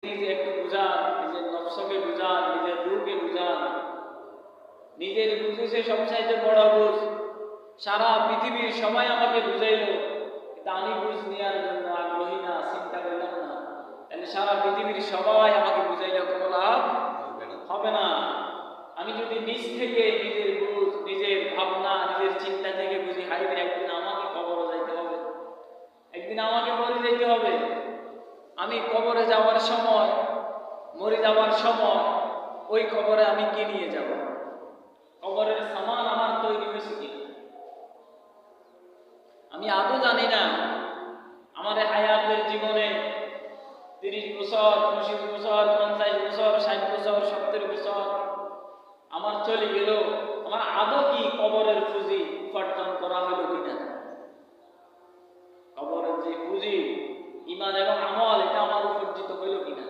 নিজে একটু বুঝান, নিজের নফসকে বুঝান, নিজের রূহকে বুঝান। নিজের বুঝেছে সবচাইতে বড় বুঝ। সারা পৃথিবীর সবাই আমাকে বুঝাইল, কিন্তু আমি বুঝ নেওয়ার জন্য আগ্রহী না, চিন্তা করলাম না। তাহলে সারা পৃথিবীর সবাই আমাকে বুঝাইলে কোনো লাভ হবে না। আমি যদি নিজ থেকে নিজের বুঝ, নিজের ভাবনা, নিজের চিন্তা থেকে বুঝি, হাইবে একদিন আমাকে কবরে যাইতে হবে, একদিন আমাকে মরে যেতে হবে। আমি কবরে যাওয়ার সময়, মরে যাওয়ার সময় ওই কবরে আমি কি নিয়ে যাব? কবরের সামান আমার তৈরি হয়েছে কি? আমি আদৌ জানি না। আমাদের হায়াতের জীবনে 30 বছর, 25 বছর, 50 বছর, 60 বছর, 70 বছর আমার চলে গেল। আমার আদৌ কি কবরের পুঁজি উপার্জন করা হলো কিনা? কবরের যে পুঁজি, ঈমান এবং আমল, এটা আমার উপার্জিত হইল কি?